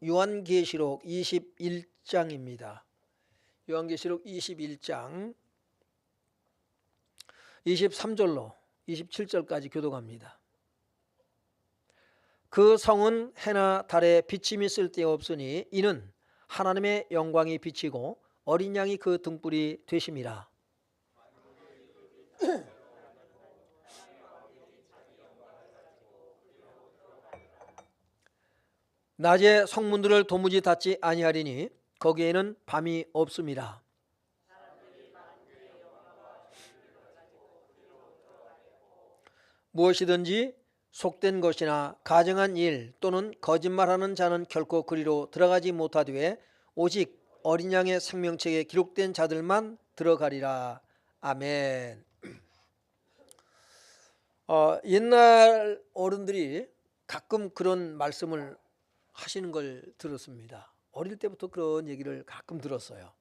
요한계시록 21장입니다. 요한계시록 21장 23절로 27절까지 교독합니다. 그 성은 해나 달에 비침이 쓸데없으니 이는 하나님의 영광이 비치고 어린 양이 그 등불이 되심이라. 낮에 성문들을 도무지 닫지 아니하리니 거기에는 밤이 없음이라. 무엇이든지 속된 것이나 가증한 일 또는 거짓말하는 자는 결코 그리로 들어가지 못하되 오직 어린 양의 생명책에 기록된 자들만 들어가리라. 아멘. 옛날 어른들이 가끔 그런 말씀을 하시는 걸 들었습니다. 어릴 때부터 그런 얘기를 가끔 들었어요.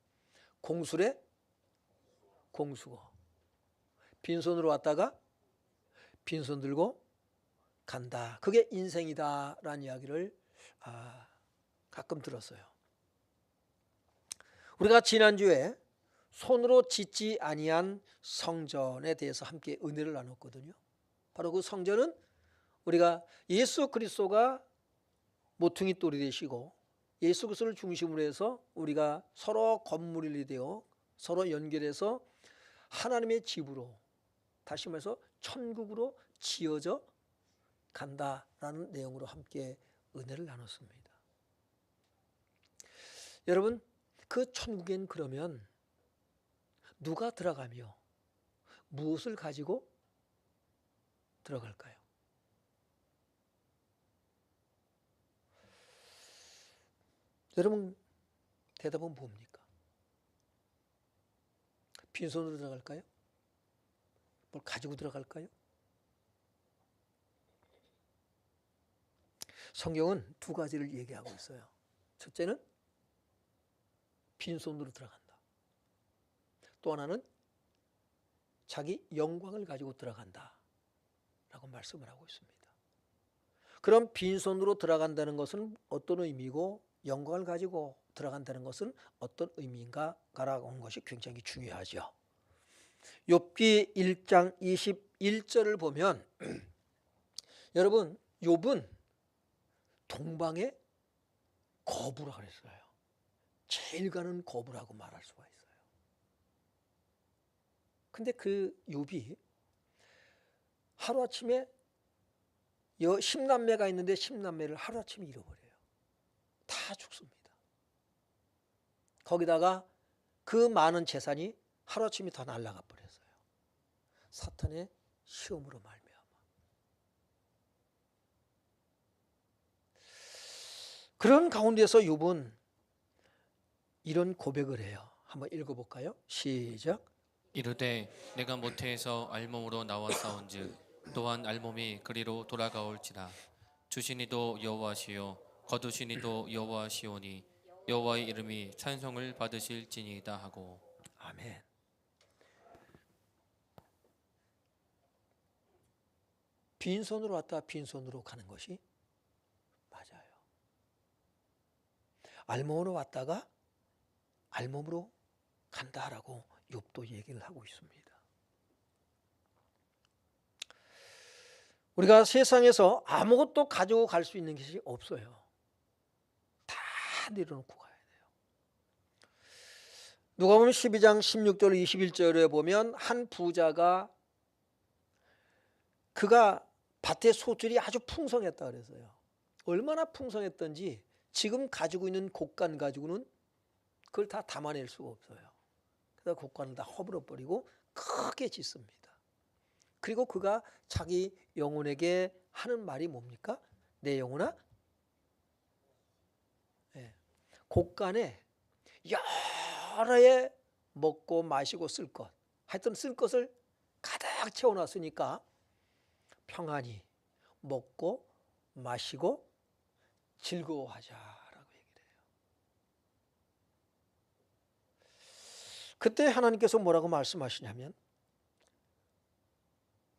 공술에 공수고 빈손으로 왔다가 빈손 들고 간다. 그게 인생이다라는 이야기를 가끔 들었어요. 우리가 지난주에 손으로 짓지 아니한 성전에 대해서 함께 은혜를 나눴거든요. 바로 그 성전은 우리가 예수 그리스도가 모퉁이 돌이 되시고 예수 그리스도를 중심으로 해서 우리가 서로 건물이 되어 서로 연결해서 하나님의 집으로, 다시 말해서 천국으로 지어져 간다라는 내용으로 함께 은혜를 나눴습니다. 여러분, 그 천국엔 그러면 누가 들어가며 무엇을 가지고 들어갈까요? 여러분, 대답은 뭡니까? 빈손으로 들어갈까요? 뭘 가지고 들어갈까요? 성경은 두 가지를 얘기하고 있어요. 첫째는 빈손으로 들어간다. 또 하나는 자기 영광을 가지고 들어간다 라고 말씀을 하고 있습니다. 그럼 빈손으로 들어간다는 것은 어떤 의미고 영광을 가지고 들어간다는 것은 어떤 의미인가라고 하는 것이 굉장히 중요하죠. 욥기 1장 21절을 보면 여러분, 욥은 동방의 거부라 그랬어요. 제일 가는 거부라고 말할 수가 있어요. 근데 그 욥이 하루아침에 10남매가 있는데 10남매를 하루아침에 잃어버려요. 다 죽습니다. 거기다가 그 많은 재산이 하루아침에 다 날아가 버렸어요. 사탄의 시험으로 말미암아. 그런 가운데서 욥은 이런 고백을 해요. 한번 읽어볼까요? 시작. 이르되 내가 모태에서 알몸으로 나와 싸운즉 또한 알몸이 그리로 돌아가올지라. 주시니도 여호와시요 거두시니도 여호와시오니 여호와의 이름이 찬송을 받으실지니이다 하고. 아멘. 빈손으로 왔다 빈손으로 가는 것이 맞아요. 알몸으로 왔다가 알몸으로 간다라고 욥도 얘기를 하고 있습니다. 우리가 세상에서 아무것도 가지고 갈 수 있는 것이 없어요. 다 내려놓고 가야 돼요. 누가복음 12장 16절 21절에 보면 한 부자가 그가 밭에 소출이 아주 풍성했다 그래서요. 얼마나 풍성했던지 지금 가지고 있는 곡간 가지고는 그걸 다 담아낼 수가 없어요. 그래서 곡간을 다 허물어버리고 크게 짓습니다. 그리고 그가 자기 영혼에게 하는 말이 뭡니까? 내 영혼아, 곡간에 여러의 먹고 마시고 쓸 것, 하여튼 쓸 것을 가득 채워놨으니까 평안히 먹고 마시고 즐거워하자라고 얘기를 해요. 그때 하나님께서 뭐라고 말씀하시냐면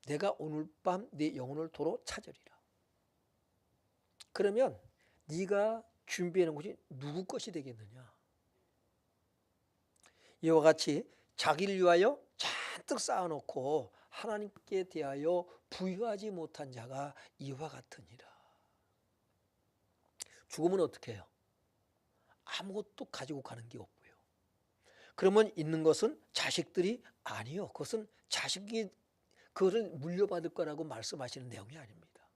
내가 오늘 밤 네 영혼을 도로 찾으리라. 그러면 네가 준비해 놓은 것이 누구 것이 되겠느냐? 이와 같이 자기를 위하여 잔뜩 쌓아놓고 하나님께 대하여 부유하지 못한 자가 이와 같으니라. 죽으면 어떻게 해요? 아무것도 가지고 가는 게 없고요. 그러면 있는 것은 자식들이 아니요. 그것은 자식이 그것을 물려받을 거라고 말씀하시는 내용이 아닙니다.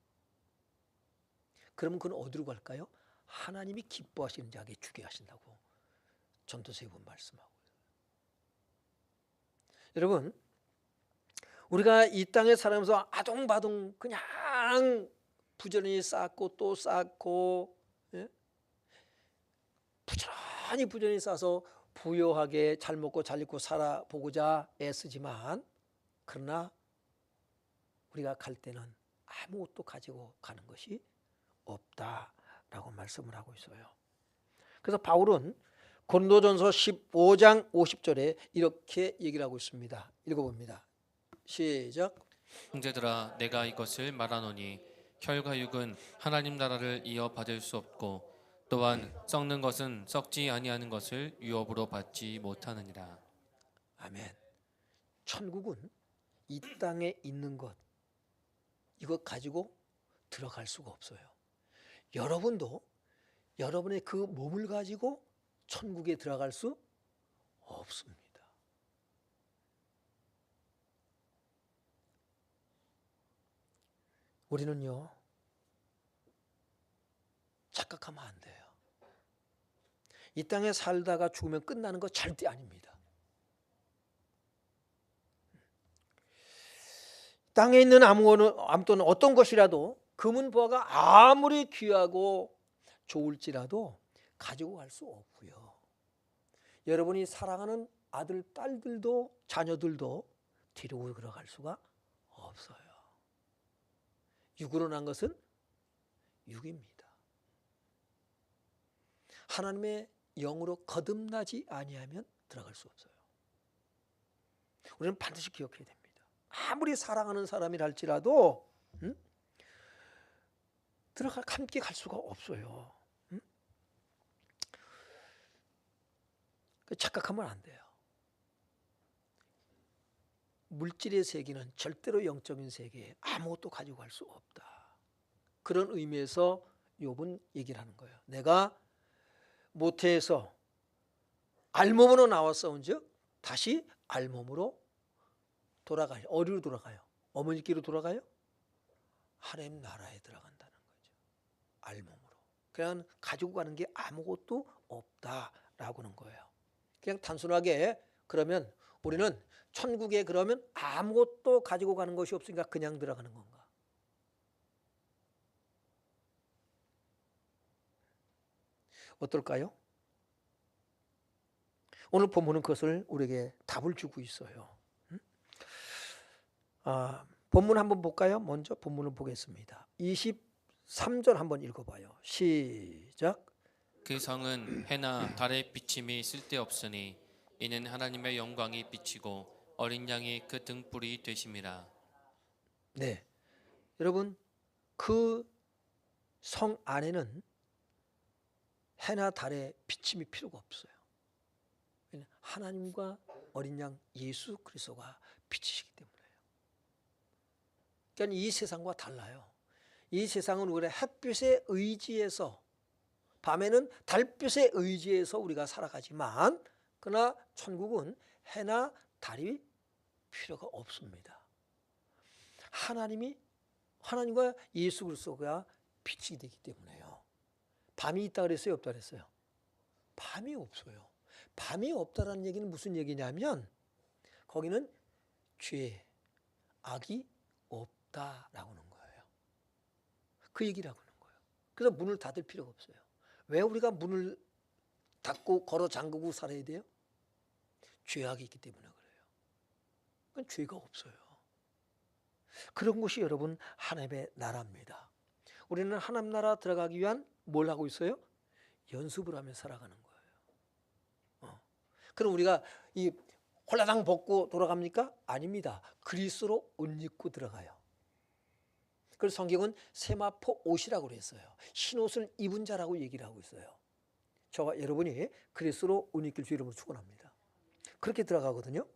그러면 그건 어디로 갈까요? 하나님이 기뻐하시는 자에게 주게 하신다고 전도서에 보면 말씀하고요. 여러분, 우리가 이 땅에 살면서 아동바동 그냥 부지런히 쌓고 또 쌓고, 예? 부지런히 쌓아서 부유하게 잘 먹고 잘 입고 살아보고자 애쓰지만, 그러나 우리가 갈 때는 아무것도 가지고 가는 것이 없다라고 말씀을 하고 있어요. 그래서 바울은 고린도전서 15장 50절에 이렇게 얘기를 하고 있습니다. 읽어봅니다. 시작. 형제들아 내가 이것을 말하노니 혈과육은 하나님 나라를 이어받을 수 없고 또한 썩는 것은 썩지 아니하는 것을 유업으로 받지 못하느니라. 아멘. 천국은 이 땅에 있는 것, 이것 가지고 들어갈 수가 없어요. 여러분도 여러분의 그 몸을 가지고 천국에 들어갈 수 없습니다. 우리는요, 착각하면 안 돼요. 이 땅에 살다가 죽으면 끝나는 거 절대 아닙니다. 땅에 있는 아무튼 어떤 것이라도 금은보화가 아무리 귀하고 좋을지라도 가지고 갈 수 없고요. 여러분이 사랑하는 아들, 딸들도 자녀들도 데리고 들어갈 수가 없어요. 육으로 난 것은 육입니다. 하나님의 영으로 거듭나지 아니하면 들어갈 수 없어요. 우리는 반드시 기억해야 됩니다. 아무리 사랑하는 사람이라 할지라도 함께 갈 수가 없어요. 착각하면 안 돼요. 물질의 세계는 절대로 영적인 세계에 아무것도 가지고 갈 수 없다. 그런 의미에서 욥은 얘기를 하는 거예요. 내가 모태에서 알몸으로 나왔사온즉 다시 알몸으로 돌아가요. 어디로 돌아가요? 어머니께로 돌아가요? 하나님 나라에 들어간다는 거죠. 알몸으로. 그냥 가지고 가는 게 아무것도 없다라고 하는 거예요. 그냥 단순하게 그러면 우리는 천국에 그러면 아무것도 가지고 가는 것이 없으니까 그냥 들어가는 건가? 어떨까요? 오늘 본문은 그것을 우리에게 답을 주고 있어요. 본문 한번 볼까요? 먼저 본문을 보겠습니다. 23절 한번 읽어봐요. 시작. 그 성은 해나 달의 비침이 쓸데없으니 이는 하나님의 영광이 비치고 어린 양이 그 등불이 되심이라. 네, 여러분 그 성 안에는 해나 달의 비침이 필요가 없어요. 하나님과 어린 양 예수 그리스도가 비치시기 때문에요. 그러니까 이 세상과 달라요. 이 세상은 우리가 햇빛에 의지해서, 밤에는 달빛에 의지해서 우리가 살아가지만, 그러나 천국은 해나 달이 필요가 없습니다. 하나님과 예수 그리스도가 빛이 되기 때문에요. 밤이 있다 그랬어요? 없다 그랬어요? 밤이 없어요. 밤이 없다라는 얘기는 무슨 얘기냐면 거기는 죄, 악이 없다라고 하는 거예요. 그 얘기라고 하는 거예요. 그래서 문을 닫을 필요가 없어요. 왜 우리가 문을 닫고 걸어 잠그고 살아야 돼요? 죄악이 있기 때문에 그래요. 그러니까 죄가 없어요. 그런 것이 여러분 하나님의 나라입니다. 우리는 하나님 나라 들어가기 위한 뭘 하고 있어요? 연습을 하며 살아가는 거예요. 그럼 우리가 이 홀라당 벗고 돌아갑니까? 아닙니다. 그리스도로 옷 입고 들어가요. 그래서 성경은 세마포 옷이라고 그랬어요. 흰 옷을 입은 자라고 얘기를 하고 있어요. 저와 여러분이 그리스도로 은혜 있길 주 이름으로 축원합니다. 그렇게 들어가거든요.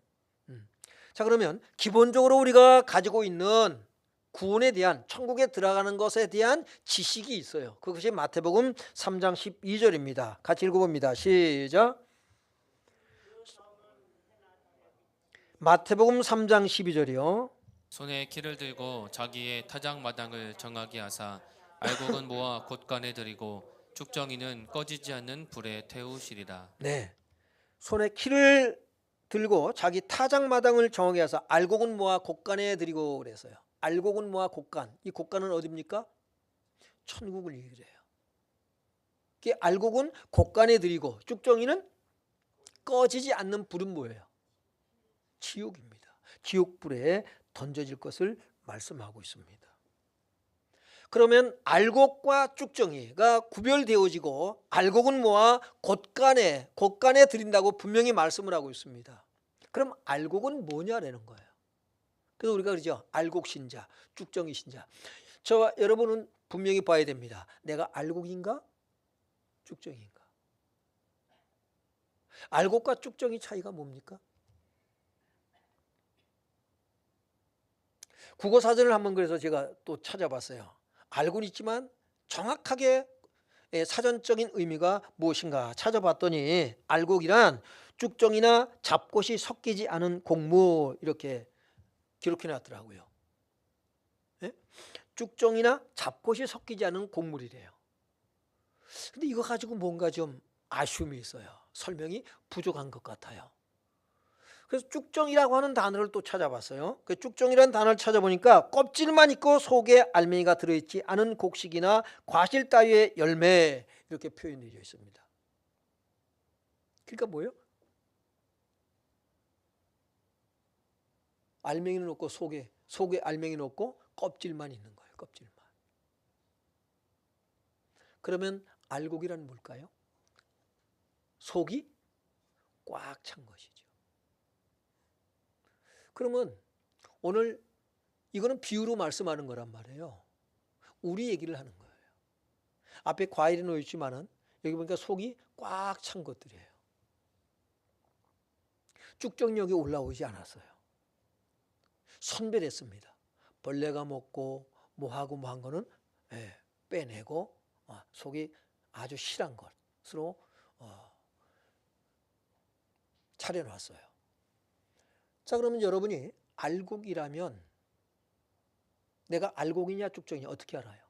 자, 그러면 기본적으로 우리가 가지고 있는 구원에 대한, 천국에 들어가는 것에 대한 지식이 있어요. 그것이 마태복음 3장 12절입니다. 같이 읽어봅니다. 시작. 마태복음 3장 12절이요. 손에 키를 들고 자기의 타작마당을 정하게 하사 알곡은 모아 곳간에 들이고 쭉정이는 꺼지지 않는 불에 태우시리라. 네, 손에 키를 들고 자기 타작마당을 정하게 해서 알곡은 모아 곳간에 들이고 그랬어요. 알곡은 모아 곳간. 이 곳간은 어디입니까? 천국을 얘기를 해요. 알곡은 곳간에 들이고 쭉정이는 꺼지지 않는 불은 뭐예요? 지옥입니다. 지옥불에 던져질 것을 말씀하고 있습니다. 그러면 알곡과 쭉정이가 구별되어지고 알곡은 모아 곳간에 드린다고 분명히 말씀을 하고 있습니다. 그럼 알곡은 뭐냐라는 거예요. 그래서 우리가 그러죠. 알곡 신자, 쭉정이 신자. 저와 여러분은 분명히 봐야 됩니다. 내가 알곡인가? 쭉정인가? 알곡과 쭉정이 차이가 뭡니까? 국어사전을 한번 그래서 제가 또 찾아봤어요. 알고는 있지만 정확하게 사전적인 의미가 무엇인가 찾아봤더니 알곡이란 쭉정이나 잡곡이 섞이지 않은 곡물 이렇게 기록해 놨더라고요. 예? 쭉정이나 잡곡이 섞이지 않은 곡물이래요. 근데 이거 가지고 뭔가 좀 아쉬움이 있어요. 설명이 부족한 것 같아요. 그래서 쭉정이라고 하는 단어를 또 찾아봤어요. 그 쭉정이라는 단어를 찾아보니까 껍질만 있고 속에 알맹이가 들어있지 않은 곡식이나 과실 따위의 열매 이렇게 표현되어 있습니다. 그러니까 뭐예요? 알맹이는 없고 속에 알맹이는 없고 껍질만 있는 거예요. 껍질만. 그러면 알곡이란 뭘까요? 속이 꽉 찬 것이죠. 그러면 오늘 이거는 비유로 말씀하는 거란 말이에요. 우리 얘기를 하는 거예요. 앞에 과일이 놓여 있지만은 여기 보니까 속이 꽉 찬 것들이에요. 쭉정력이 올라오지 않았어요. 선별했습니다. 벌레가 먹고 뭐하고 뭐한 거는 빼내고 속이 아주 실한 것으로 차려놨어요. 자, 그러면 여러분이 알곡이라면 내가 알곡이냐 쭉정이냐 어떻게 알아요?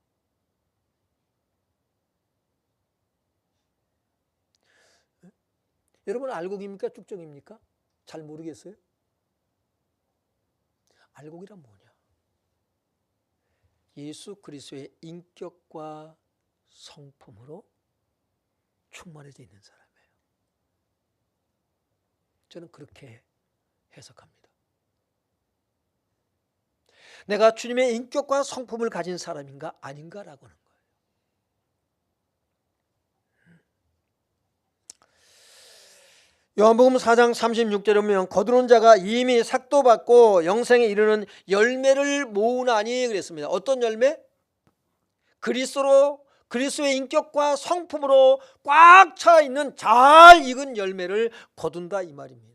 여러분 알곡입니까? 쭉정입니까? 잘 모르겠어요? 알곡이란 뭐냐? 예수 그리스도의 인격과 성품으로 충만해져 있는 사람이에요. 저는 그렇게 해석합니다. 내가 주님의 인격과 성품을 가진 사람인가 아닌가라고 하는 거예요. 요한복음 4장 36절에 보면 거두는 자가 이미 삭도 받고 영생에 이르는 열매를 모으나니 그랬습니다. 어떤 열매? 그리스도의 인격과 성품으로 꽉 차 있는 잘 익은 열매를 거둔다 이 말입니다.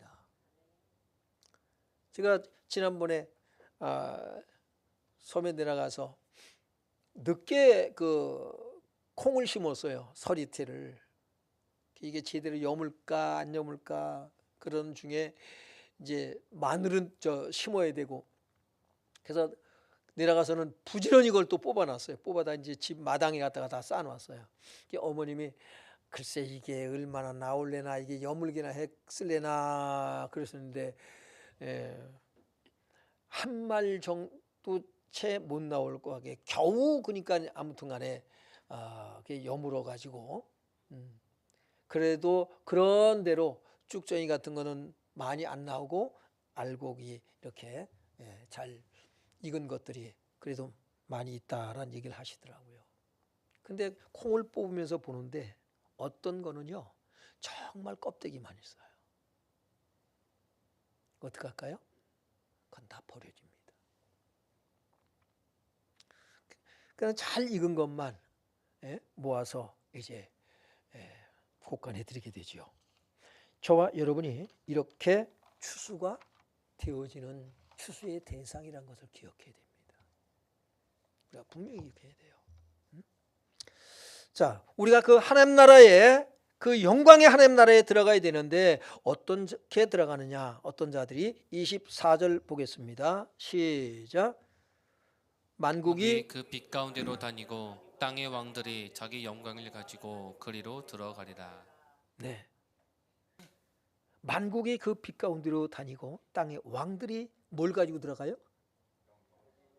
제가 지난번에 섬에 내려가서 늦게 그 콩을 심었어요. 서리태를. 이게 제대로 여물까 안 여물까 그런 중에 이제 마늘은 심어야 되고 그래서 내려가서는 부지런히 그걸 또 뽑아놨어요. 뽑아다 이제 집 마당에 갖다가 다 쌓아놨어요. 어머님이 글쎄 이게 얼마나 나올래나 이게 여물게나 했을래나 그랬었는데 한 말 정도 채 못 나올 거 같게 겨우 그러니까 아무튼간에 여물어 가지고 그래도 그런 대로 쭉정이 같은 거는 많이 안 나오고 알곡이 이렇게 잘 익은 것들이 그래도 많이 있다라는 얘기를 하시더라고요. 근데 콩을 뽑으면서 보는데 어떤 거는요 정말 껍데기만 있어요. 어떻게 할까요? 그건 다 버려집니다. 그냥 잘 익은 것만 모아서 이제 곡간해 드리게 되죠. 저와 여러분이 이렇게 추수가 되어지는 추수의 대상이라는 것을 기억해야 됩니다. 우리가 분명히 기억해야 돼요. 자, 우리가 그 하나님 나라에 그 영광의 하나님 나라에 들어가야 되는데 어떻게 들어가느냐? 어떤 자들이 24절 보겠습니다. 시작. 만국이 그 빛 가운데로 다니고 땅의 왕들이 자기 영광을 가지고 그리로 들어가리라. 네. 만국이 그 빛 가운데로 다니고 땅의 왕들이 뭘 가지고 들어가요?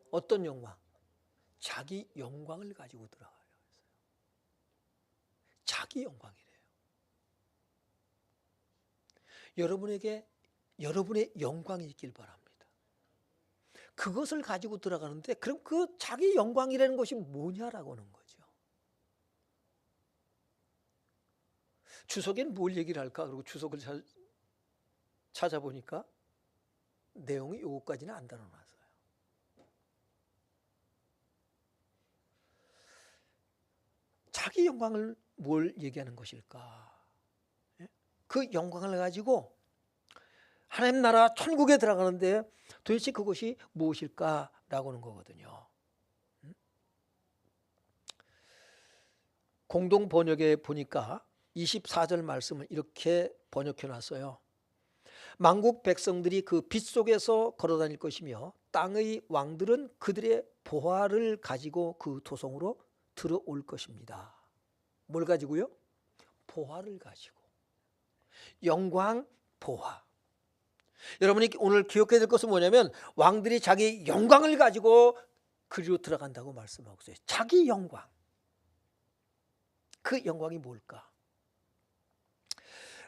어떤 영광? 자기 영광을 가지고 들어가요. 자기 영광이래요. 여러분에게 여러분의 영광이 있길 바랍니다. 그것을 가지고 들어가는데 그럼 그 자기 영광이라는 것이 뭐냐라고 하는 거죠. 주석에는 뭘 얘기를 할까? 그리고 주석을 찾아보니까 내용이 요거까지는 안 다뤄놨어요. 자기 영광을 뭘 얘기하는 것일까? 그 영광을 가지고 하나님 나라 천국에 들어가는데 도대체 그것이 무엇일까라고 하는 거거든요. 공동 번역에 보니까 24절 말씀을 이렇게 번역해 놨어요. 만국 백성들이 그 빛 속에서 걸어 다닐 것이며 땅의 왕들은 그들의 보화를 가지고 그 도성으로 들어올 것입니다. 뭘 가지고요? 보화를 가지고. 영광, 보화. 여러분이 오늘 기억해야 될 것은 뭐냐면 왕들이 자기 영광을 가지고 그리로 들어간다고 말씀하고 있어요. 자기 영광. 그 영광이 뭘까?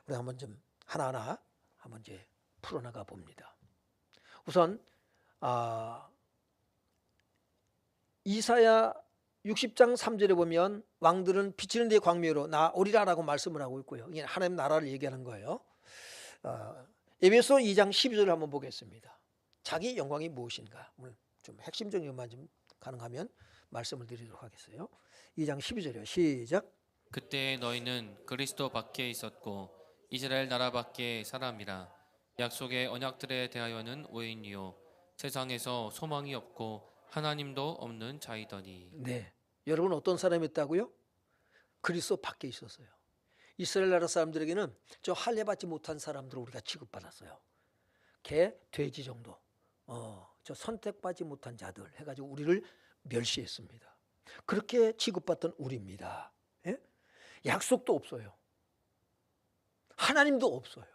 우리 한번 좀 하나하나 한번 이제 풀어나가 봅니다. 우선 이사야 60장 3절에 보면 왕들은 비치는 데 광명으로 나오리라라고 말씀을 하고 있고요. 이게 하나님 나라를 얘기하는 거예요. 에베소 2장 12절을 한번 보겠습니다. 자기 영광이 무엇인가? 오늘 좀 핵심적인 것만 좀 가능하면 말씀을 드리도록 하겠어요. 2장 12절이요. 시작. 그때 너희는 그리스도 밖에 있었고 이스라엘 나라 밖에 사람이라. 약속의 언약들에 대하여는 외인이요 세상에서 소망이 없고 하나님도 없는 자이더니. 네, 여러분 어떤 사람이었다고요? 그리스도 밖에 있었어요. 이스라엘 나라 사람들에게는 저 할례 받지 못한 사람들을 우리가 취급받았어요. 개, 돼지 정도. 저 선택받지 못한 자들 해가지고 우리를 멸시했습니다. 그렇게 취급받던 우리입니다. 예? 약속도 없어요. 하나님도 없어요.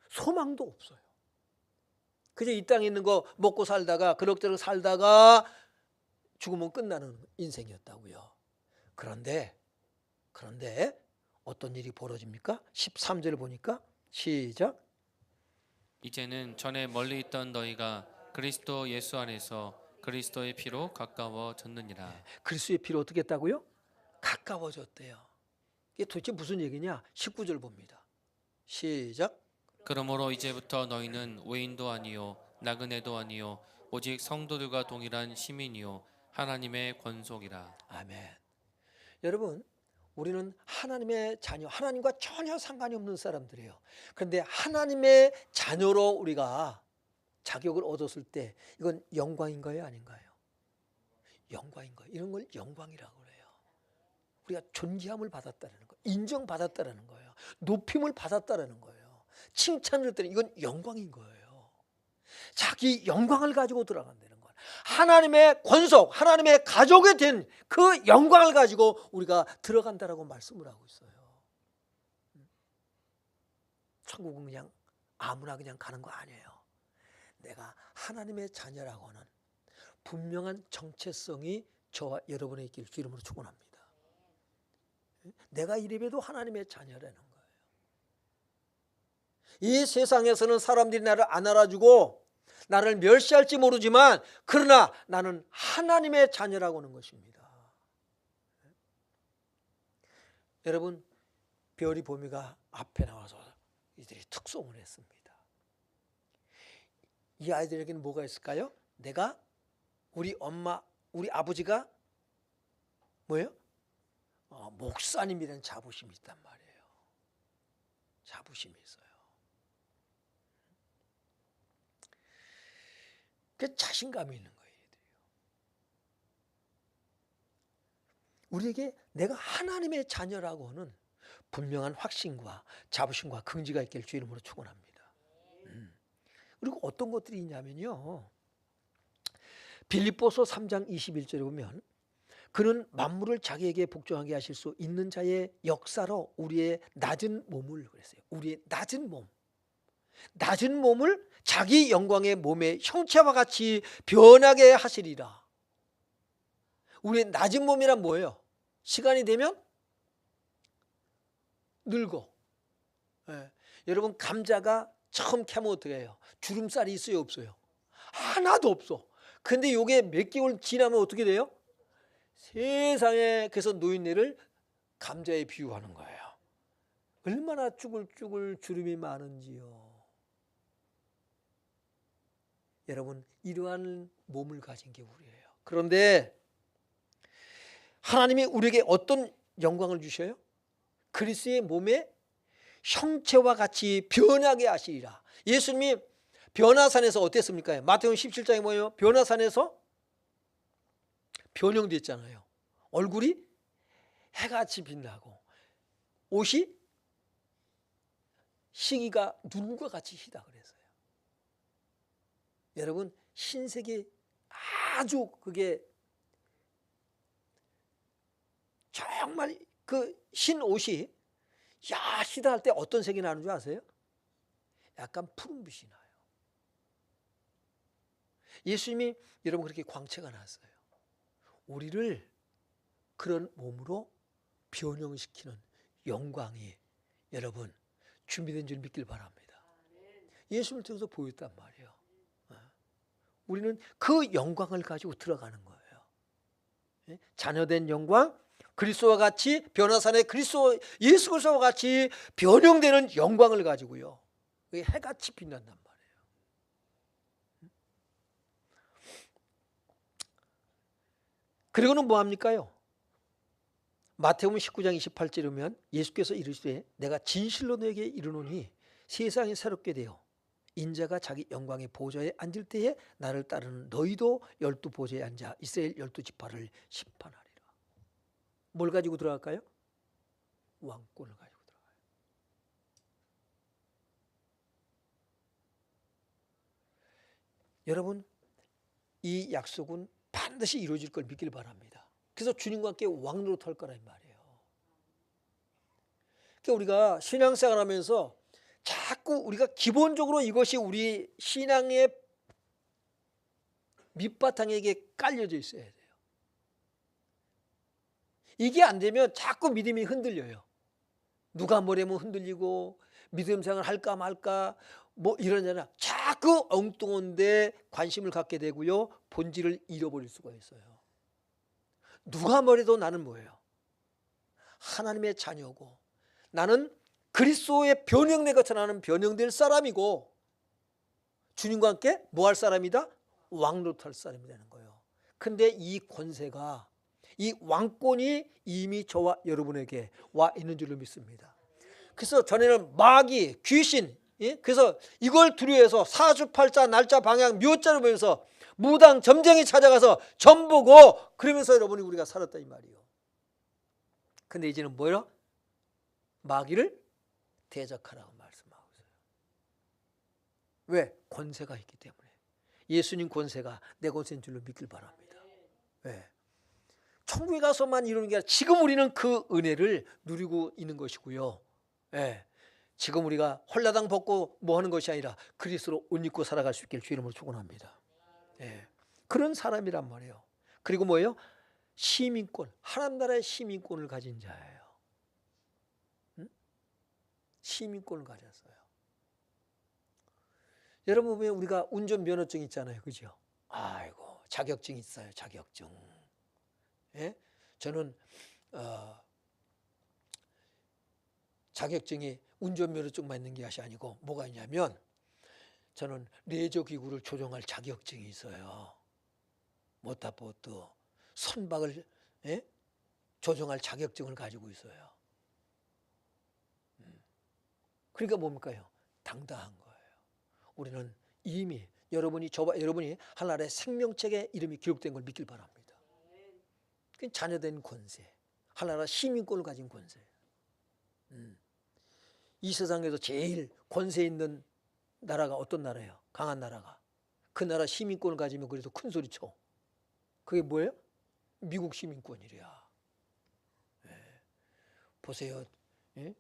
소망도 없어요. 그저 이 땅에 있는 거 먹고 살다가 그럭저럭 살다가 죽으면 끝나는 인생이었다고요. 그런데 어떤 일이 벌어집니까? 13절 보니까 시작. 이제는 전에 멀리 있던 너희가 그리스도 예수 안에서 그리스도의 피로 가까워졌느니라. 그리스도의 피로 어떻게 했다고요? 가까워졌대요. 이게 도대체 무슨 얘기냐? 19절 봅니다. 시작. 그러므로 이제부터 너희는 외인도 아니요 나그네도 아니요 오직 성도들과 동일한 시민이요 하나님의 권속이라. 아멘. 여러분, 우리는 하나님의 자녀, 하나님과 전혀 상관이 없는 사람들이에요. 그런데 하나님의 자녀로 우리가 자격을 얻었을 때 이건 영광인가요, 아닌가요? 영광인 거예요. 이런 걸 영광이라고 그래요. 우리가 존귀함을 받았다는 거, 인정받았다는 거예요. 높임을 받았다는 거예요. 칭찬을 했더니 이건 영광인 거예요. 자기 영광을 가지고 들어간다는 거예요. 하나님의 권속, 하나님의 가족이 된 그 영광을 가지고 우리가 들어간다라고 말씀을 하고 있어요. 천국은 그냥 아무나 그냥 가는 거 아니에요. 내가 하나님의 자녀라고 하는 분명한 정체성이 저와 여러분의 있길 주름으로 축원합니다. 내가 이래봬도 하나님의 자녀라는 거예요. 이 세상에서는 사람들이 나를 안 알아주고 나를 멸시할지 모르지만 그러나 나는 하나님의 자녀라고 하는 것입니다. 여러분, 별이 봄이가 앞에 나와서 이들이 특송을 했습니다. 이 아이들에게는 뭐가 있을까요? 내가 우리 엄마, 우리 아버지가 뭐예요? 목사님이라는 자부심이 있단 말이에요. 자부심이 있어요. 그 자신감이 있는 거예요. 우리에게 내가 하나님의 자녀라고 하는 분명한 확신과 자부심과 긍지가 있길 주 이름으로 축원합니다. 그리고 어떤 것들이 있냐면요, 빌립보서 3장 21절에 보면 그는 만물을 자기에게 복종하게 하실 수 있는 자의 역사로 우리의 낮은 몸을, 그랬어요. 우리의 낮은 몸을 자기 영광의 몸의 형체와 같이 변하게 하시리라. 우리의 낮은 몸이란 뭐예요? 시간이 되면 늙어. 예. 여러분, 감자가 처음 캐면 어떻게 해요? 주름살이 있어요, 없어요? 하나도 없어. 근데 이게 몇 개월 지나면 어떻게 돼요? 세상에. 그래서 노인네를 감자에 비유하는 거예요. 얼마나 쭈글쭈글 주름이 많은지요. 여러분, 이러한 몸을 가진 게 우리예요. 그런데 하나님이 우리에게 어떤 영광을 주셔요? 그리스도의 몸의 형체와 같이 변하게 하시리라. 예수님이 변화산에서 어땠습니까? 마태복음 17장에 뭐예요? 변화산에서 변형됐잖아요. 얼굴이 해같이 빛나고 옷이 시기가 눈과 같이 희다 그랬어요. 여러분, 흰색이 아주 그게 정말 그 흰 옷이 희다 할 때 어떤 색이 나는 줄 아세요? 약간 푸른빛이 나요. 예수님이 여러분 그렇게 광채가 났어요. 우리를 그런 몸으로 변형시키는 영광이 여러분 준비된 줄 믿길 바랍니다. 예수님을 통해서 보였단 말이에요. 우리는 그 영광을 가지고 들어가는 거예요. 자녀된 영광, 그리스도와 같이 변화산의 그리스도 예수 그리스도와 같이 변형되는 영광을 가지고요. 그게 해같이 빛난단 말이에요. 그리고는 뭐 합니까요? 마태복음 19장 28절에 보면 예수께서 이르시되 내가 진실로 너에게 이르노니 세상이 새롭게 되어 인자가 자기 영광의 보좌에 앉을 때에 나를 따르는 너희도 12 보좌에 앉아 이스라엘 12지파를 심판하리라. 뭘 가지고 들어갈까요? 왕권을 가지고 들어가요. 여러분, 이 약속은 반드시 이루어질 걸 믿길 바랍니다. 그래서 주님과 함께 왕노릇 할 거란 말이에요. 그러니까 우리가 신앙생활 하면서 자꾸 우리가 기본적으로 이것이 우리 신앙의 밑바탕에게 깔려져 있어야 돼요. 이게 안 되면 자꾸 믿음이 흔들려요. 누가 뭐라면 흔들리고 믿음 생활 할까 말까 뭐 이러잖아. 자꾸 엉뚱한 데 관심을 갖게 되고요. 본질을 잃어버릴 수가 있어요. 누가 뭐래도 나는 뭐예요? 하나님의 자녀고 나는 그리스도의 변형된 것처럼 나는 변형될 사람이고 주님과 함께 뭐 할 사람이다? 왕노릇할 사람이 되는 거예요. 근데 이 권세가 이 왕권이 이미 저와 여러분에게 와 있는 줄로 믿습니다. 그래서 전에는 마귀, 귀신, 그래서 이걸 두려워해서 사주팔자, 날짜, 방향, 묘자를 보면서 무당, 점쟁이 찾아가서 점보고 그러면서 여러분이 우리가 살았다 이 말이에요. 근데 이제는 뭐예요? 마귀를 대적하라고 말씀하고 있어요. 왜? 권세가 있기 때문에. 예수님 권세가 내 권세인 줄로 믿길 바랍니다. 왜? 천국에 가서만 이루는 게 아니라 지금 우리는 그 은혜를 누리고 있는 것이고요. 예. 지금 우리가 홀라당 벗고 뭐 하는 것이 아니라 그리스도로 옷 입고 살아갈 수 있길 주 이름으로 축원합니다. 예. 그런 사람이란 말이에요. 그리고 뭐예요? 시민권, 하나님 나라의 시민권을 가진 자예요. 응? 시민권을 가졌어요. 여러분 보면 우리가 운전면허증 있잖아요, 그죠? 아이고 자격증 있어요, 자격증. 예? 저는 자격증이 운전면허증만 있는 것이 아니고 뭐가 있냐면 저는 레저기구를 조종할 자격증이 있어요. 모터보트, 선박을 조정할 자격증을 가지고 있어요. 그러니까 뭡니까요? 당당한 거예요. 우리는 이미 여러분이 하나님의 생명책에 이름이 기록된 걸 믿길 바랍니다. 그 자녀된 권세, 하나나라 시민권을 가진 권세. 이 세상에서 제일 권세 있는 나라가 어떤 나라예요? 강한 나라가. 그 나라 시민권을 가지면 그래도 큰 소리 쳐. 그게 뭐예요? 미국 시민권이래야. 보세요. 예?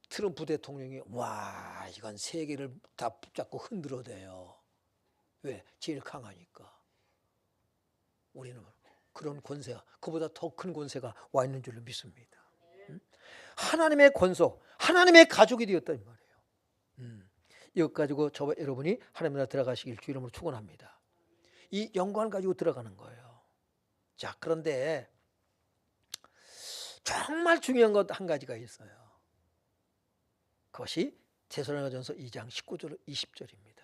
트럼프 대통령이 와 이건 세계를 다 붙잡고 흔들어대요. 왜? 제일 강하니까. 우리는 그런 권세가 그보다 더 큰 권세가 와 있는 줄로 믿습니다. 하나님의 권속, 하나님의 가족이 되었단 말이에요. 이것 가지고 저와 여러분이 하나님 나라 들어가시길 주 이름으로 축원합니다. 이 영광을 가지고 들어가는 거예요. 자, 그런데 정말 중요한 것 한 가지가 있어요. 그것이 데살로니가전서 2장 19절 20절입니다.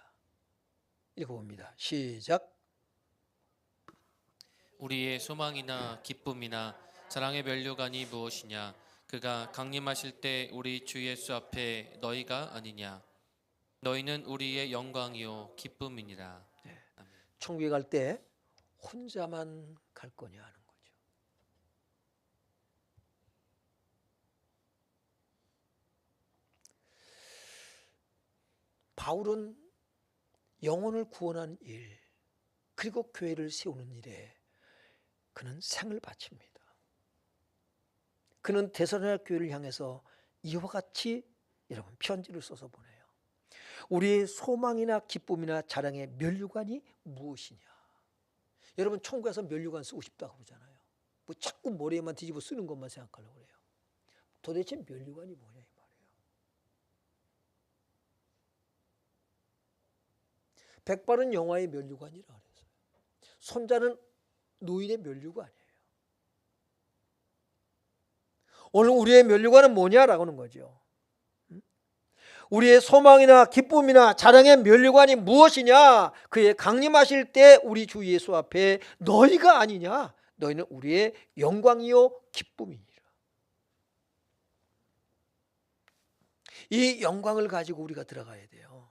읽어봅니다. 시작. 우리의 소망이나 기쁨이나 사랑의 면류관이 무엇이냐? 그가 강림하실 때 우리 주 예수 앞에 너희가 아니냐? 너희는 우리의 영광이요 기쁨이니라. 천국에 갈 때 혼자만 갈 거냐 하는 거죠. 바울은 영혼을 구원한 일 그리고 교회를 세우는 일에 그는 생을 바칩니다. 그는 데살로니가 교회를 향해서 이와 같이 여러분 편지를 써서 보내요. 우리의 소망이나 기쁨이나 자랑의 면류관이 무엇이냐? 여러분 천국에서 면류관 쓰고 싶다고 그러잖아요. 뭐 자꾸 머리에만 뒤집어 쓰는 것만 생각하려고 그래요. 도대체 면류관이 뭐냐 이 말이에요. 백발은 영화의 면류관이라 그랬어요. 손자는 노인의 면류관이에요. 오늘 우리의 면류관은 뭐냐라고 하는 거죠. 우리의 소망이나 기쁨이나 자랑의 면류관이 무엇이냐? 그의 강림하실 때 우리 주 예수 앞에 너희가 아니냐? 너희는 우리의 영광이요 기쁨이니라. 이 영광을 가지고 우리가 들어가야 돼요.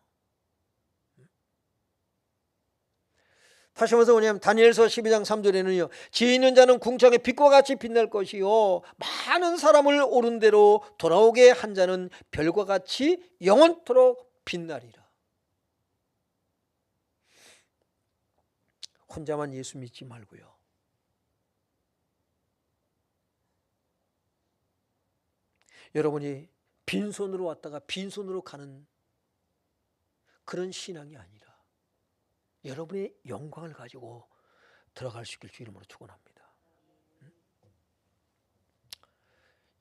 다시 한번 뭐냐면 다니엘서 12장 3절에는요. 지혜 있는 자는 궁창의 빛과 같이 빛날 것이요 많은 사람을 옳은 대로 돌아오게 한 자는 별과 같이 영원토록 빛나리라. 혼자만 예수 믿지 말고요. 여러분이 빈손으로 왔다가 빈손으로 가는 그런 신앙이 아니라 여러분의 영광을 가지고 들어갈 수 있길 주 이름으로 축원합니다.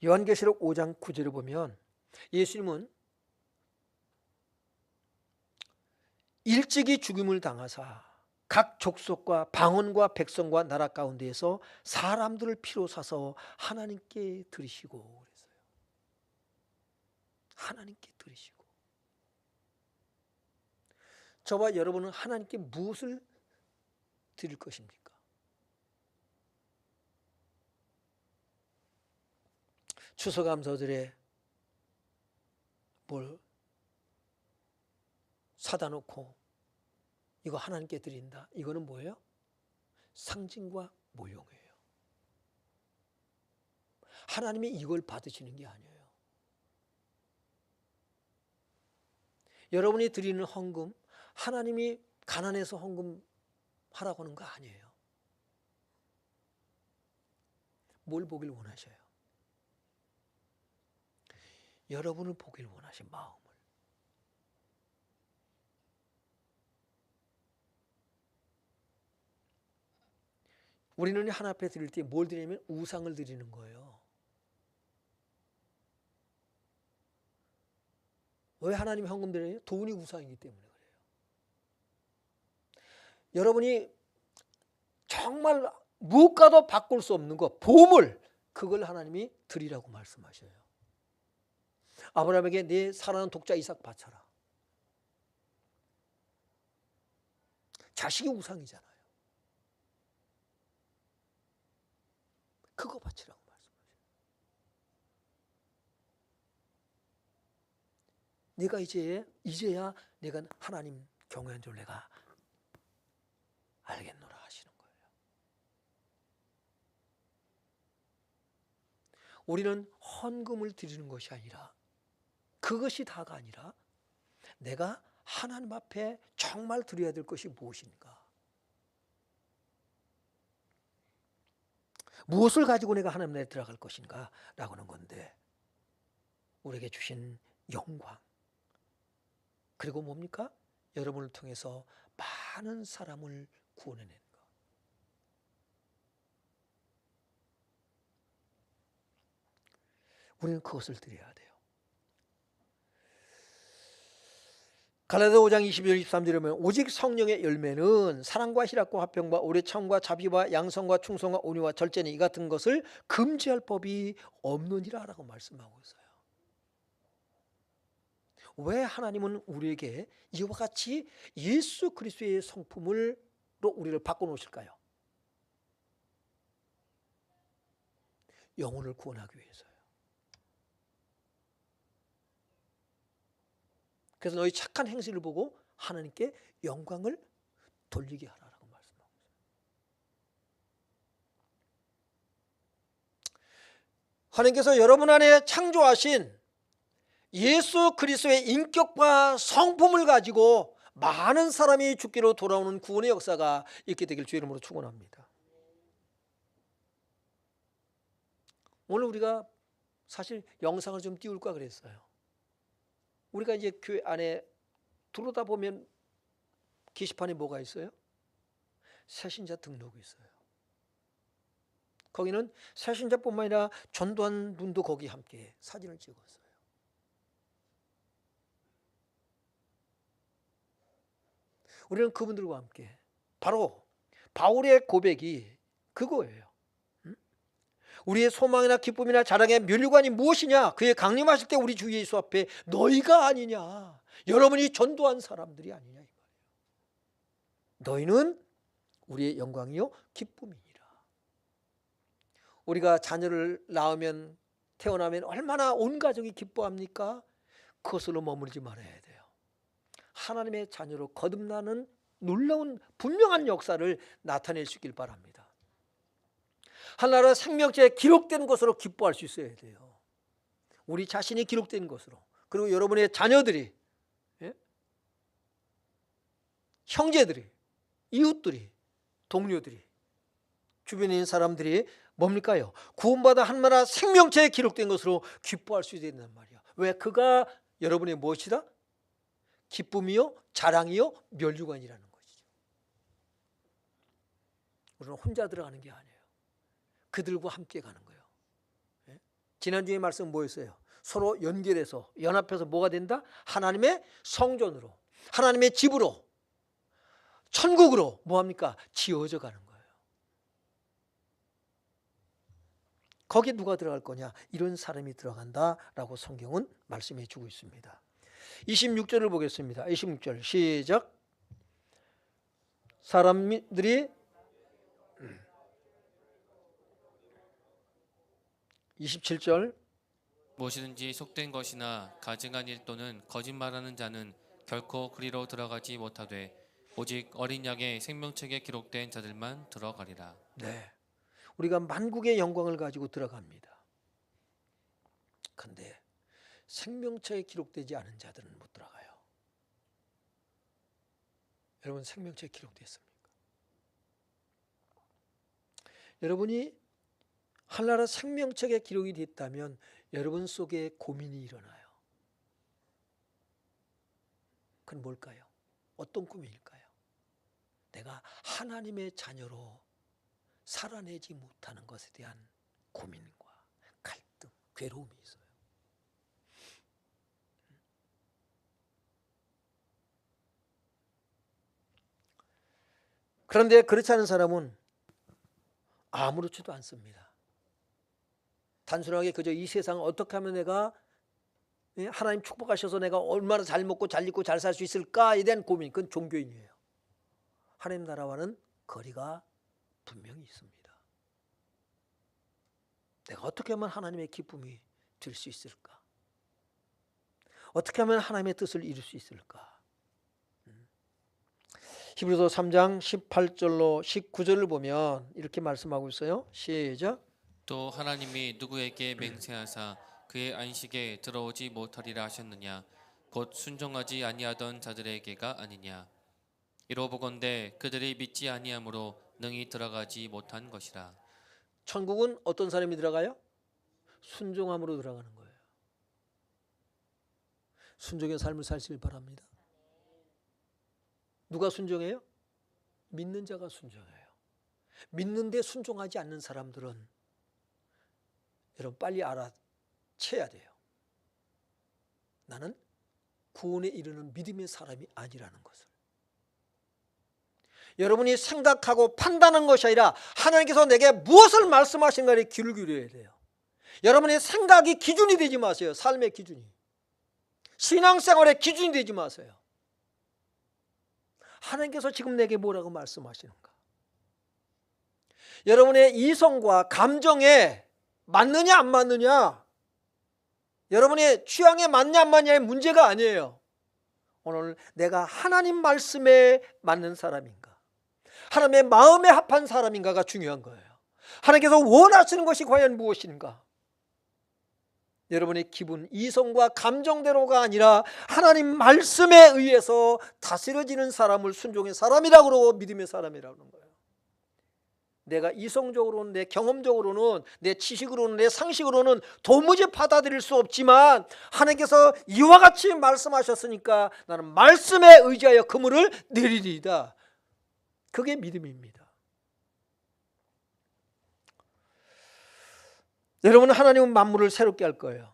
요한계시록 5장 9절을 보면 예수님은 일찍이 죽임을 당하사 각 족속과 방언과 백성과 나라 가운데에서 사람들을 피로 사서 하나님께 드리시고 그랬어요. 하나님께 드리시고. 저와 여러분은 하나님께 무엇을 드릴 것입니까? 추수감사절에 뭘 사다 놓고 이거 하나님께 드린다. 이거는 뭐예요? 상징과 모형이에요. 하나님이 이걸 받으시는 게 아니에요. 여러분이 드리는 헌금 하나님이 가난해서 헌금 하라고 하는 거 아니에요. 뭘 보길 원하셔요? 여러분을 보길 원하신 마음을. 우리는 하나님 앞에 드릴 때 뭘 드리냐면 우상을 드리는 거예요. 왜 하나님이 헌금 드려요? 돈이 우상이기 때문에 그래요. 여러분이 정말 무엇과도 바꿀 수 없는 것, 보물, 그걸 하나님이 드리라고 말씀하셔요. 아브라함에게 내 사랑하는 독자 이삭 바쳐라. 자식이 우상이잖아요. 그거 바치라고 말씀하셔요. 내가 이제야 내가 하나님 경외한 줄 내가 알겠노라 하시는 거예요. 우리는 헌금을 드리는 것이 아니라, 그것이 다가 아니라 내가 하나님 앞에 정말 드려야 될 것이 무엇인가, 무엇을 가지고 내가 하나님 나라에 들어갈 것인가 라고 하는 건데, 우리에게 주신 영광, 그리고 뭡니까? 여러분을 통해서 많은 사람을 구원해내는 것. 우리는 그것을 드려야 돼요. 갈라디아 5장 22절 23절에 보면 오직 성령의 열매는 사랑과 희락과 화평과 오래 참과 자비와 양성과 충성과 온유와 절제니 이 같은 것을 금지할 법이 없느니라 라고 말씀하고 있어요. 왜 하나님은 우리에게 이와 같이 예수 그리스도의 성품으로 우리를 바꿔놓으실까요? 영혼을 구원하기 위해서요. 그래서 너희 착한 행실을 보고 하나님께 영광을 돌리게 하라라고 말씀하고 있어요. 하나님께서 여러분 안에 창조하신 예수 그리스도의 인격과 성품을 가지고 많은 사람이 죽기로 돌아오는 구원의 역사가 있게 되길 주의 이름으로 축원합니다. 오늘 우리가 사실 영상을 좀 띄울까 그랬어요. 우리가 이제 교회 안에 들어다 보면 게시판에 뭐가 있어요? 새신자 등록이 있어요. 거기는 새신자뿐만 아니라 전도한 분도 거기 함께 사진을 찍었어요. 우리는 그분들과 함께 바로 바울의 고백이 그거예요. 우리의 소망이나 기쁨이나 자랑의 면류관이 무엇이냐? 그의 강림하실 때 우리 주 예수 앞에 너희가 아니냐, 여러분이 전도한 사람들이 아니냐 이 말이에요. 너희는 우리의 영광이요 기쁨이니라. 우리가 자녀를 낳으면, 태어나면 얼마나 온 가족이 기뻐합니까? 그것으로 머물지 말아야 돼요. 하나님의 자녀로 거듭나는 놀라운 분명한 역사를 나타낼 수 있길 바랍니다. 하나님의 생명체에 기록된 것으로 기뻐할 수 있어야 돼요. 우리 자신이 기록된 것으로. 그리고 여러분의 자녀들이, 형제들이, 이웃들이, 동료들이, 주변에 있는 사람들이 뭡니까요? 구원받아 하나님 생명체에 기록된 것으로 기뻐할 수 있어야 된단 말이야. 왜? 그가 여러분의 무엇이다? 기쁨이요, 자랑이요, 면류관이라는 것이죠. 우리는 혼자 들어가는 게 아니에요. 그들과 함께 가는 거예요. 지난주에 말씀 뭐였어요? 서로 연결해서 연합해서 뭐가 된다? 하나님의 성전으로, 하나님의 집으로, 천국으로 뭐합니까? 지어져 가는 거예요. 거기에 누가 들어갈 거냐? 이런 사람이 들어간다라고 성경은 말씀해 주고 있습니다. 26절을 보겠습니다. 26절 시작. 사람들이 27절 무엇이든지 속된 것이나 가증한 일 또는 거짓말하는 자는 결코 그리로 들어가지 못하되 오직 어린 양의 생명책에 기록된 자들만 들어가리라. 네, 우리가 만국의 영광을 가지고 들어갑니다. 그런데 생명책에 기록되지 않은 자들은 못 들어가요. 여러분 생명책에 기록됐습니까? 여러분이 하나님 생명책에 기록이 됐다면 여러분 속에 고민이 일어나요. 그건 뭘까요? 어떤 고민일까요? 내가 하나님의 자녀로 살아내지 못하는 것에 대한 고민과 갈등, 괴로움이 있어요. 그런데 그렇지 않은 사람은 아무렇지도 않습니다. 단순하게 그저 이 세상을 어떻게 하면 내가 하나님 축복하셔서 내가 얼마나 잘 먹고 잘 입고 잘 살 수 있을까에 대한 고민, 그건 종교인이에요. 하나님 나라와는 거리가 분명히 있습니다. 내가 어떻게 하면 하나님의 기쁨이 될 수 있을까? 어떻게 하면 하나님의 뜻을 이룰 수 있을까? 히브리서 3장 18절로 19절을 보면 이렇게 말씀하고 있어요. 시작. 또 하나님이 누구에게 맹세하사 그의 안식에 들어오지 못하리라 하셨느냐 곧 순종하지 아니하던 자들에게가 아니냐 이로 보건대 그들이 믿지 아니함으로 능히 들어가지 못한 것이라. 천국은 어떤 사람이 들어가요? 순종함으로 들어가는 거예요. 순종의 삶을 사시길 바랍니다. 누가 순종해요? 믿는 자가 순종해요. 믿는데 순종하지 않는 사람들은 여러분 빨리 알아채야 돼요. 나는 구원에 이르는 믿음의 사람이 아니라는 것을. 여러분이 생각하고 판단하는 것이 아니라 하나님께서 내게 무엇을 말씀하시는가에 귀를 기울여야 돼요. 여러분의 생각이 기준이 되지 마세요. 삶의 기준이. 신앙생활의 기준이 되지 마세요. 하나님께서 지금 내게 뭐라고 말씀하시는가? 여러분의 이성과 감정에 맞느냐 안 맞느냐, 여러분의 취향에 맞냐 안 맞냐의 문제가 아니에요. 오늘 내가 하나님 말씀에 맞는 사람인가, 하나님의 마음에 합한 사람인가가 중요한 거예요. 하나님께서 원하시는 것이 과연 무엇인가? 여러분의 기분, 이성과 감정대로가 아니라 하나님 말씀에 의해서 다스려지는 사람을 순종의 사람이라고 그러고 믿음의 사람이라고 하는 거예요. 내가 이성적으로는, 내 경험적으로는, 내 지식으로는, 내 상식으로는 도무지 받아들일 수 없지만 하나님께서 이와 같이 말씀하셨으니까 나는 말씀에 의지하여 그물을 내리리이다. 그게 믿음입니다. 여러분은 하나님은 만물을 새롭게 할 거예요.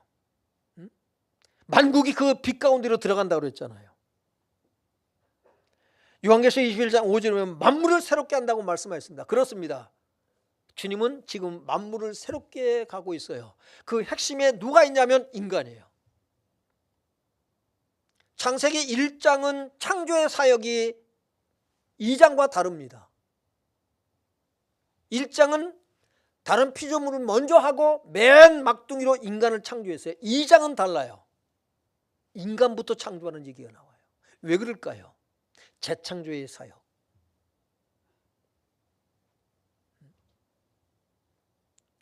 만국이 그 빛 가운데로 들어간다고 그랬잖아요. 요한계시록 21장 5절에 보면 만물을 새롭게 한다고 말씀하셨습니다. 그렇습니다. 주님은 지금 만물을 새롭게 가고 있어요. 그 핵심에 누가 있냐면 인간이에요. 창세기 1장은 창조의 사역이 2장과 다릅니다. 1장은 다른 피조물을 먼저 하고 맨 막둥이로 인간을 창조했어요. 2장은 달라요. 인간부터 창조하는 얘기가 나와요. 왜 그럴까요? 재창조의 사역.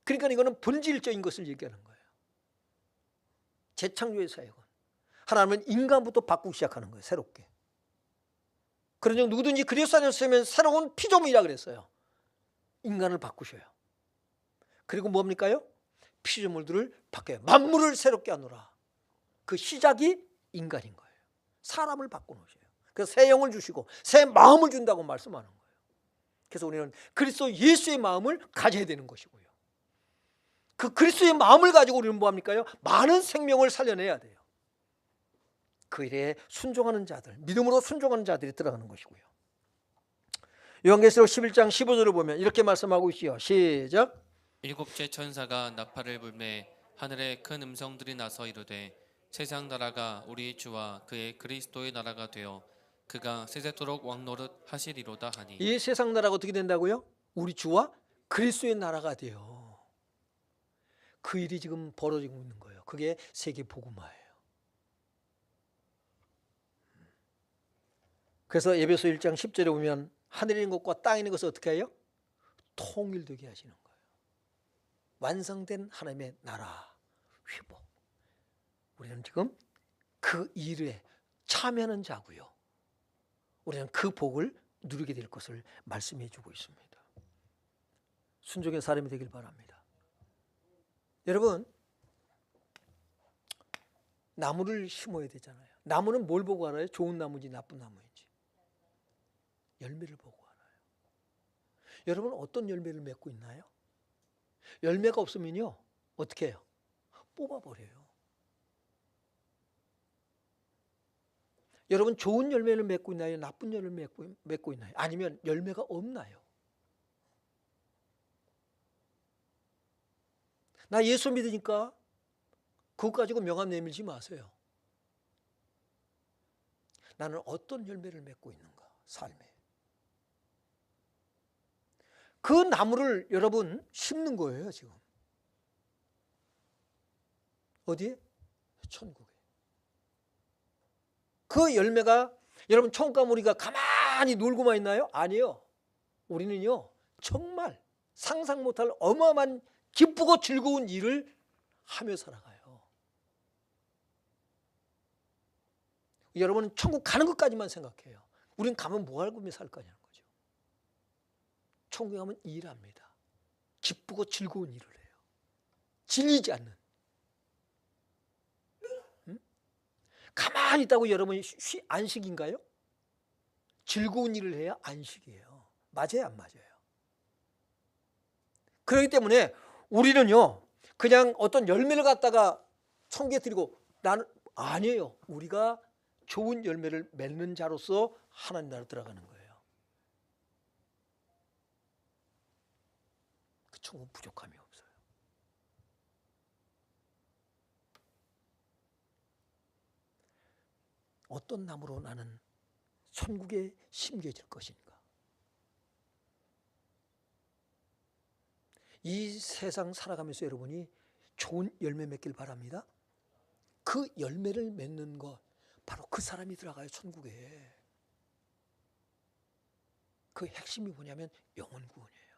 그러니까 이거는 본질적인 것을 얘기하는 거예요. 재창조의 사역은 하나님은 인간부터 바꾸기 시작하는 거예요. 새롭게. 그러니 누구든지 그리스도 안에 있으면 새로운 피조물이라 그랬어요. 인간을 바꾸셔요. 그리고 뭡니까요? 피조물들을 바꿔요. 만물을 새롭게 하노라. 그 시작이 인간인 거예요. 사람을 바꿔놓으셔요. 그래서 새 영을 주시고 새 마음을 준다고 말씀하는 거예요. 그래서 우리는 그리스도 예수의 마음을 가져야 되는 것이고요. 그 그리스도의 마음을 가지고 우리는 뭐합니까요? 많은 생명을 살려내야 돼요. 그 일에 순종하는 자들, 믿음으로 순종하는 자들이 들어가는 것이고요. 요한계시록 11장 15절을 보면 이렇게 말씀하고 있어요. 시작. 일곱째 천사가 나팔을 불매 하늘에 큰 음성들이 나서 이르되 세상 나라가 우리 주와 그의 그리스도의 나라가 되어 그가 세세토록 왕노릇 하시리로다 하니. 이 세상 나라가 어떻게 된다고요? 우리 주와 그리스도의 나라가 돼요. 그 일이 지금 벌어지고 있는 거예요. 그게 세계 복음화예요. 그래서 에베소 1장 10절에 보면 하늘에 있는 것과 땅에 있는 것을 어떻게 해요? 통일되게 하시는 거예요. 완성된 하나님의 나라 회복. 우리는 지금 그 일에 참여하는 자고요. 우리는 그 복을 누리게 될 것을 말씀해 주고 있습니다. 순종의 사람이 되길 바랍니다. 여러분, 나무를 심어야 되잖아요. 나무는 뭘 보고 알아요? 좋은 나무인지 나쁜 나무인지. 열매를 보고 알아요. 여러분 어떤 열매를 맺고 있나요? 열매가 없으면요 어떻게 해요? 뽑아버려요. 여러분 좋은 열매를 맺고 있나요? 나쁜 열매를 맺고 있나요? 아니면 열매가 없나요? 나 예수 믿으니까 그것 가지고 명함 내밀지 마세요. 나는 어떤 열매를 맺고 있는가? 삶에. 그 나무를 여러분 심는 거예요 지금. 어디에? 천국에. 그 열매가 여러분 천국 가면 우리가 가만히 놀고만 있나요? 아니요. 우리는요 정말 상상 못할 어마어마한 기쁘고 즐거운 일을 하며 살아가요. 여러분은 천국 가는 것까지만 생각해요. 우린 가면 뭐 하고 살 거냐는 거죠. 천국에 가면 일합니다. 기쁘고 즐거운 일을 해요. 질리지 않는. 가만히 있다고 여러분이 안식인가요? 즐거운 일을 해야 안식이에요. 맞아요, 안 맞아요? 그렇기 때문에 우리는요 그냥 어떤 열매를 갖다가 천국에 드리고 나는 아니에요. 우리가 좋은 열매를 맺는 자로서 하나님 나라로 들어가는 거예요. 그 천국 부족함이 없어요. 어떤 나무로 나는 천국에 심겨질 것인가? 이 세상 살아가면서 여러분이 좋은 열매 맺길 바랍니다. 그 열매를 맺는 것 바로 그 사람이 들어가요. 천국에. 그 핵심이 뭐냐면 영혼 구원이에요.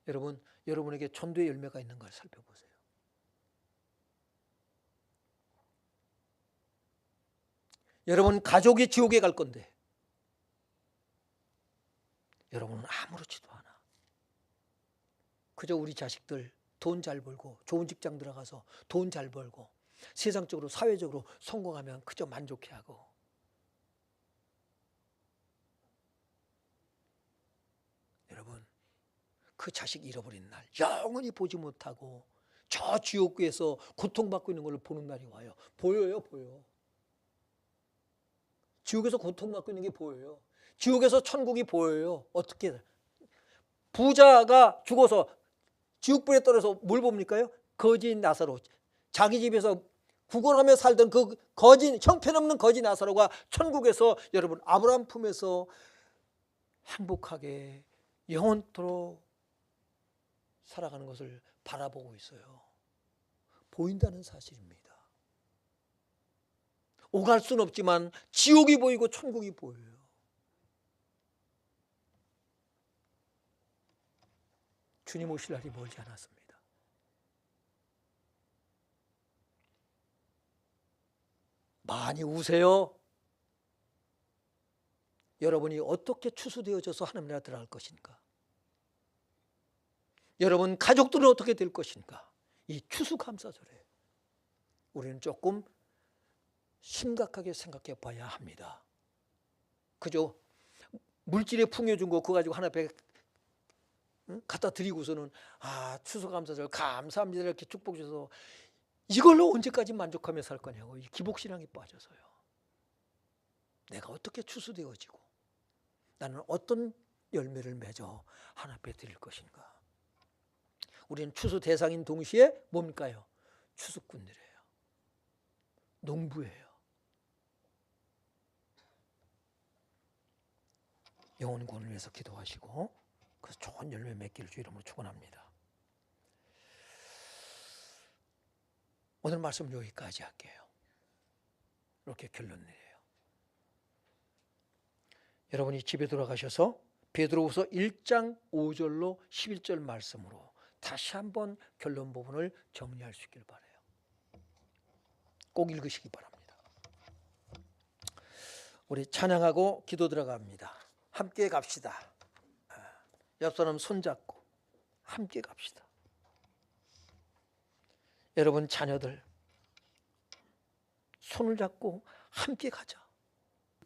여러분, 여러분에게 전도의 열매가 있는가를 살펴보세요. 여러분 가족이 지옥에 갈 건데 여러분은 아무렇지도 않아. 그저 우리 자식들 돈 잘 벌고 좋은 직장 들어가서 돈 잘 벌고 세상적으로 사회적으로 성공하면 그저 만족해하고, 여러분 그 자식 잃어버린 날 영원히 보지 못하고 저 지옥에서 고통받고 있는 걸 보는 날이 와요. 보여요, 보여. 지옥에서 고통받고 있는 게 보여요. 지옥에서 천국이 보여요. 어떻게? 부자가 죽어서 지옥불에 떨어서 뭘 봅니까요? 거지 나사로. 자기 집에서 구걸하며 살던 그 거지, 형편없는 거지 나사로가 천국에서 여러분 아브라함 품에서 행복하게 영원토록 살아가는 것을 바라보고 있어요. 보인다는 사실입니다. 오갈 수는 없지만 지옥이 보이고 천국이 보여요. 주님 오실 날이 멀지 않았습니다. 많이 우세요. 여러분이 어떻게 추수되어져서 하나님 나라 들어갈 것인가? 여러분 가족들은 어떻게 될 것인가? 이 추수감사절에 우리는 조금 심각하게 생각해 봐야 합니다. 그죠? 물질에 풍요준 거 그거 가지고 하나 배 갖다 드리고서는 추수감사절 감사합니다 이렇게 축복 주셔서 이걸로 언제까지 만족하며 살 거냐고. 이 기복신앙에 빠져서요. 내가 어떻게 추수되어지고 나는 어떤 열매를 맺어 하나 앞에 드릴 것인가. 우리는 추수 대상인 동시에 뭡니까요? 추수꾼들이에요. 농부예요. 영혼 구원을 위해서 기도하시고 그래서 좋은 열매 맺기를 주 이름으로 축원합니다. 오늘 말씀 여기까지 할게요. 이렇게 결론 내려요. 여러분이 집에 돌아가셔서 베드로후서 1장 5절로 11절 말씀으로 다시 한번 결론 부분을 정리할 수 있길 바라요. 꼭 읽으시기 바랍니다. 우리 찬양하고 기도 들어갑니다. 함께 갑시다. 옆 사람 손잡고 함께 갑시다. 여러분 자녀들 손을 잡고 함께 가자.